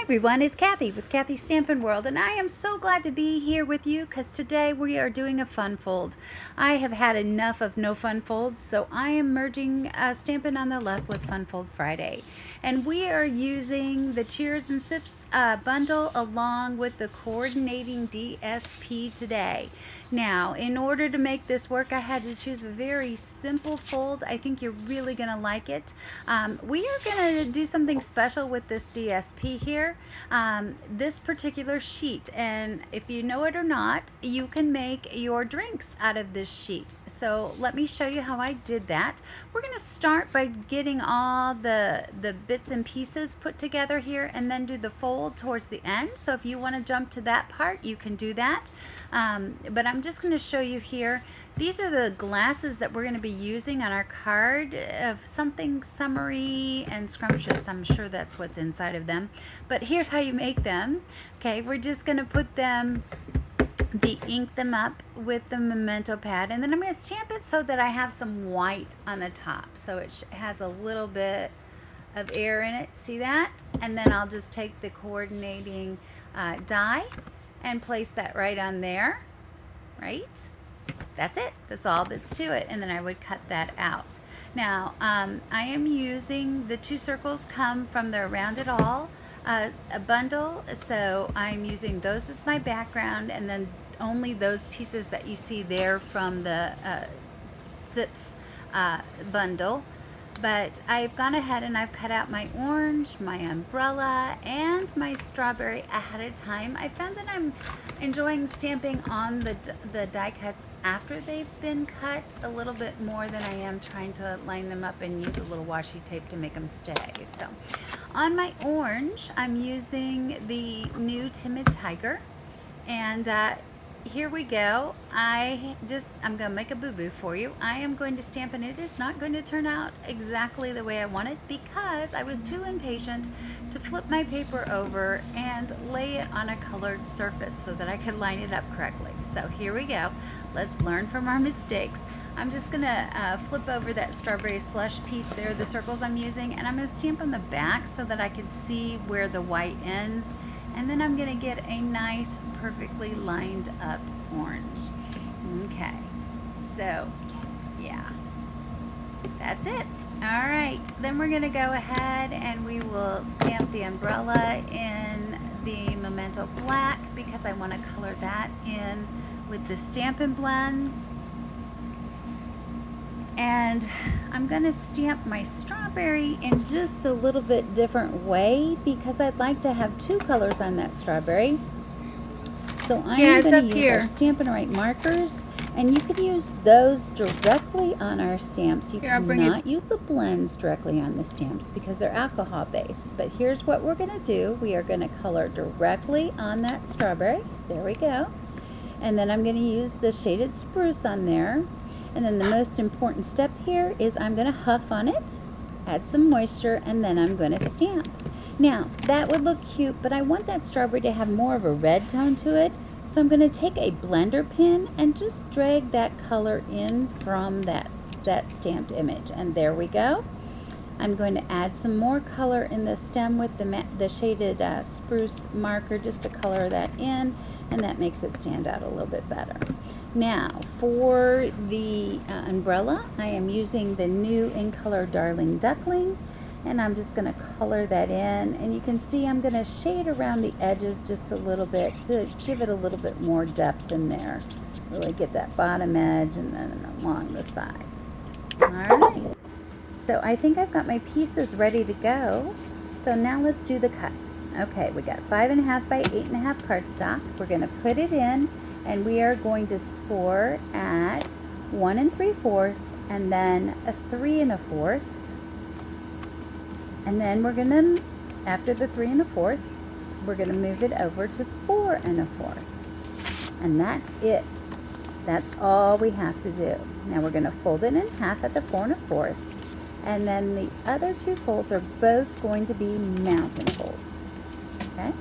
Everyone, it's Kathy with Kathy's Stampin' World, and I am so glad to be here with you because today we are doing a fun fold. I have had enough of no fun folds, so I am merging Stampin' on the Left with Fun Fold Friday. And we are using the Cheers and Sips bundle along with the coordinating DSP today. Now, in order to make this work, I had to choose a very simple fold. I think you're really going to like it. We are going to do something special with this DSP here. This particular sheet, and if you know it or not, you can make your drinks out of this sheet. So let me show you how I did that. We're going to start by getting all the bits and pieces put together here and then do the fold towards the end. So if you want to jump to that part, you can do that. But I'm just going to show you here. These are the glasses that we're going to be using on our card of something summery and scrumptious. I'm sure that's what's inside of them. But here's how you make them. Okay, we're just going to put them, ink them up with the memento pad, and then I'm going to stamp it so that I have some white on the top. So it has a little bit of air in it. See that? And then I'll just take the coordinating die and place that right on there. Right? That's it. That's all that's to it. And then I would cut that out. Now, I am using the two circles come from the Around It All a bundle. So I'm using those as my background, and then only those pieces that you see there from the Sips bundle. But I've gone ahead and I've cut out my orange, my umbrella, and my strawberry ahead of time. I found that I'm enjoying stamping on the die cuts after they've been cut a little bit more than I am trying to line them up and use a little washi tape to make them stay. So on my orange, I'm using the new Timid Tiger, and here we go. I'm going to make a boo-boo for you. I am going to stamp, and it is not going to turn out exactly the way I want it because I was too impatient to flip my paper over and lay it on a colored surface so that I could line it up correctly. So here we go. Let's learn from our mistakes. I'm just going to flip over that strawberry slush piece there, the circles I'm using, and I'm going to stamp on the back so that I can see where the white ends. And then I'm going to get a nice, perfectly lined up orange. Okay, so yeah, that's it. All right, then we're going to go ahead and we will stamp the umbrella in the Memento Black because I want to color that in with the Stampin' Blends. And I'm going to stamp my strawberry in just a little bit different way because I'd like to have two colors on that strawberry. So I'm going to use our Stampin' Right markers, and you can use those directly on our stamps. You cannot use the blends directly on the stamps because they're alcohol based. But here's what we're going to do. We are going to color directly on that strawberry. There we go. And then I'm going to use the shaded spruce on there. And then the most important step here is I'm going to huff on it, add some moisture, and then I'm going to stamp. Now, that would look cute, but I want that strawberry to have more of a red tone to it. So I'm going to take a blender pen and just drag that color in from that stamped image. And there we go. I'm going to add some more color in the stem with the shaded spruce marker just to color that in, and that makes it stand out a little bit better. Now for the umbrella, I am using the new In Color Darling Duckling, and I'm just going to color that in, and you can see I'm going to shade around the edges just a little bit to give it a little bit more depth in there. Really get that bottom edge and then along the sides. All right. So I think I've got my pieces ready to go. So now let's do the cut. Okay, we got 5.5 by 8.5 cardstock. We're going to put it in, and we are going to score at 1 3/4 and then a 3 1/4. And then we're going to, after the 3 1/4, we're going to move it over to 4 1/4. And that's it. That's all we have to do. Now we're going to fold it in half at the 4 1/4. And then the other two folds are both going to be mountain folds. Okay?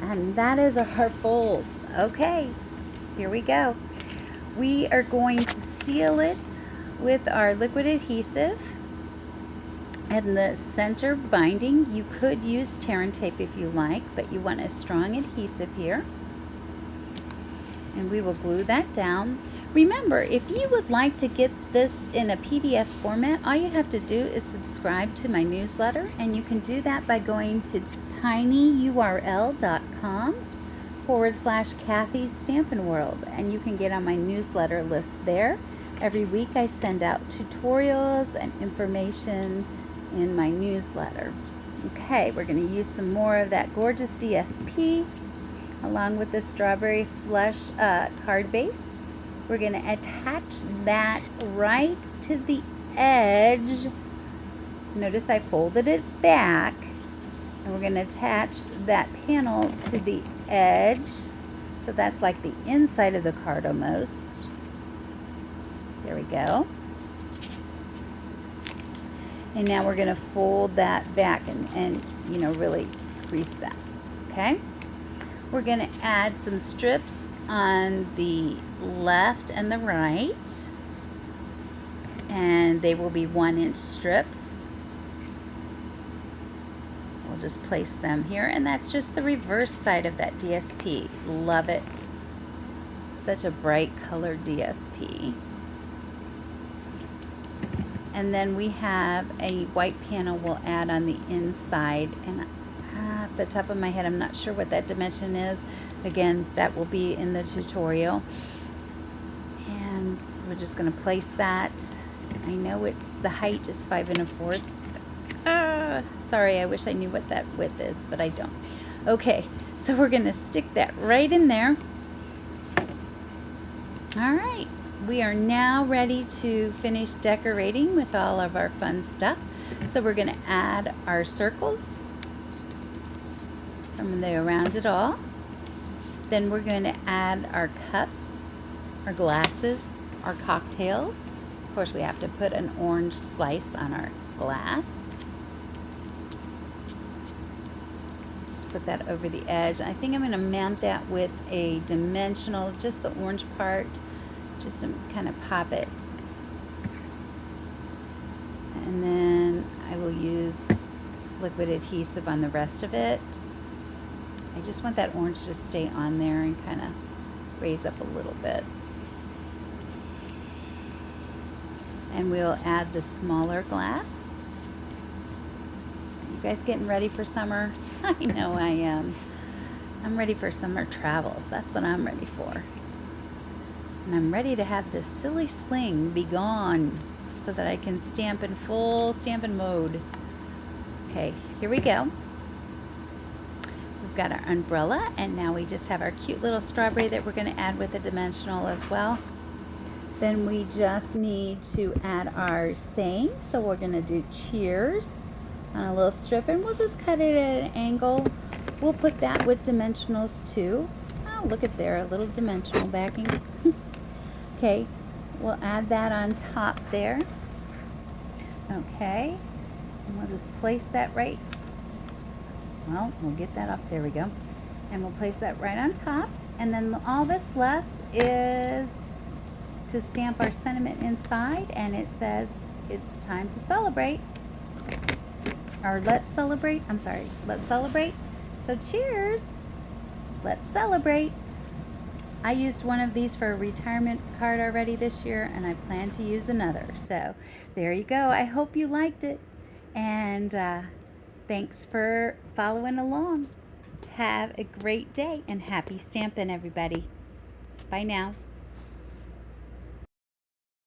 And that is our folds. Okay, here we go. We are going to seal it with our liquid adhesive. And the center binding, you could use tear and tape if you like, but you want a strong adhesive here. And we will glue that down. Remember, if you would like to get this in a PDF format, all you have to do is subscribe to my newsletter, and you can do that by going to tinyurl.com/Kathy's Stampin' World, and you can get on my newsletter list there. Every week I send out tutorials and information in my newsletter. Okay, we're going to use some more of that gorgeous DSP along with the strawberry slush card base. We're going to attach that right to the edge. Notice I folded it back, and we're going to attach that panel to the edge, so that's like the inside of the card almost. There we go. And now we're going to fold that back and you know, really crease that. Okay? We're going to add some strips on the left and the right, and they will be 1-inch strips. We'll just place them here, and that's just the reverse side of that DSP. Love it. Such a bright colored DSP. And then we have a white panel we'll add on the inside, and off the top of my head I'm not sure what that dimension is. Again, that will be in the tutorial. And we're just going to place that. I know it's the height is 5 1/4. Sorry, I wish I knew what that width is, but I don't. Okay, so we're going to stick that right in there. All right, we are now ready to finish decorating with all of our fun stuff. So we're going to add our circles from there around it all. Then we're going to add our cups, our glasses, our cocktails. Of course, we have to put an orange slice on our glass. Just put that over the edge. I think I'm going to mount that with a dimensional, just the orange part, just to kind of pop it. And then I will use liquid adhesive on the rest of it. I just want that orange to stay on there and kind of raise up a little bit. And we'll add the smaller glass. You guys getting ready for summer? I know I am. I'm ready for summer travels. That's what I'm ready for. And I'm ready to have this silly sling be gone so that I can stamp in full stampin' mode. Okay, here we go. We've got our umbrella, and now we just have our cute little strawberry that we're going to add with a dimensional as well. Then we just need to add our saying, so we're going to do cheers on a little strip, and we'll just cut it at an angle. We'll put that with dimensionals too. Oh, look at there, a little dimensional backing. Okay, we'll add that on top there. Okay, and we'll just place that right. Well, we'll get that up. There we go. And we'll place that right on top. And then all that's left is to stamp our sentiment inside. And it says, it's time to celebrate. Or let's celebrate. I'm sorry. Let's celebrate. So cheers. Let's celebrate. I used one of these for a retirement card already this year, and I plan to use another. So there you go. I hope you liked it. And thanks for following along. Have a great day and happy stamping, everybody. Bye now.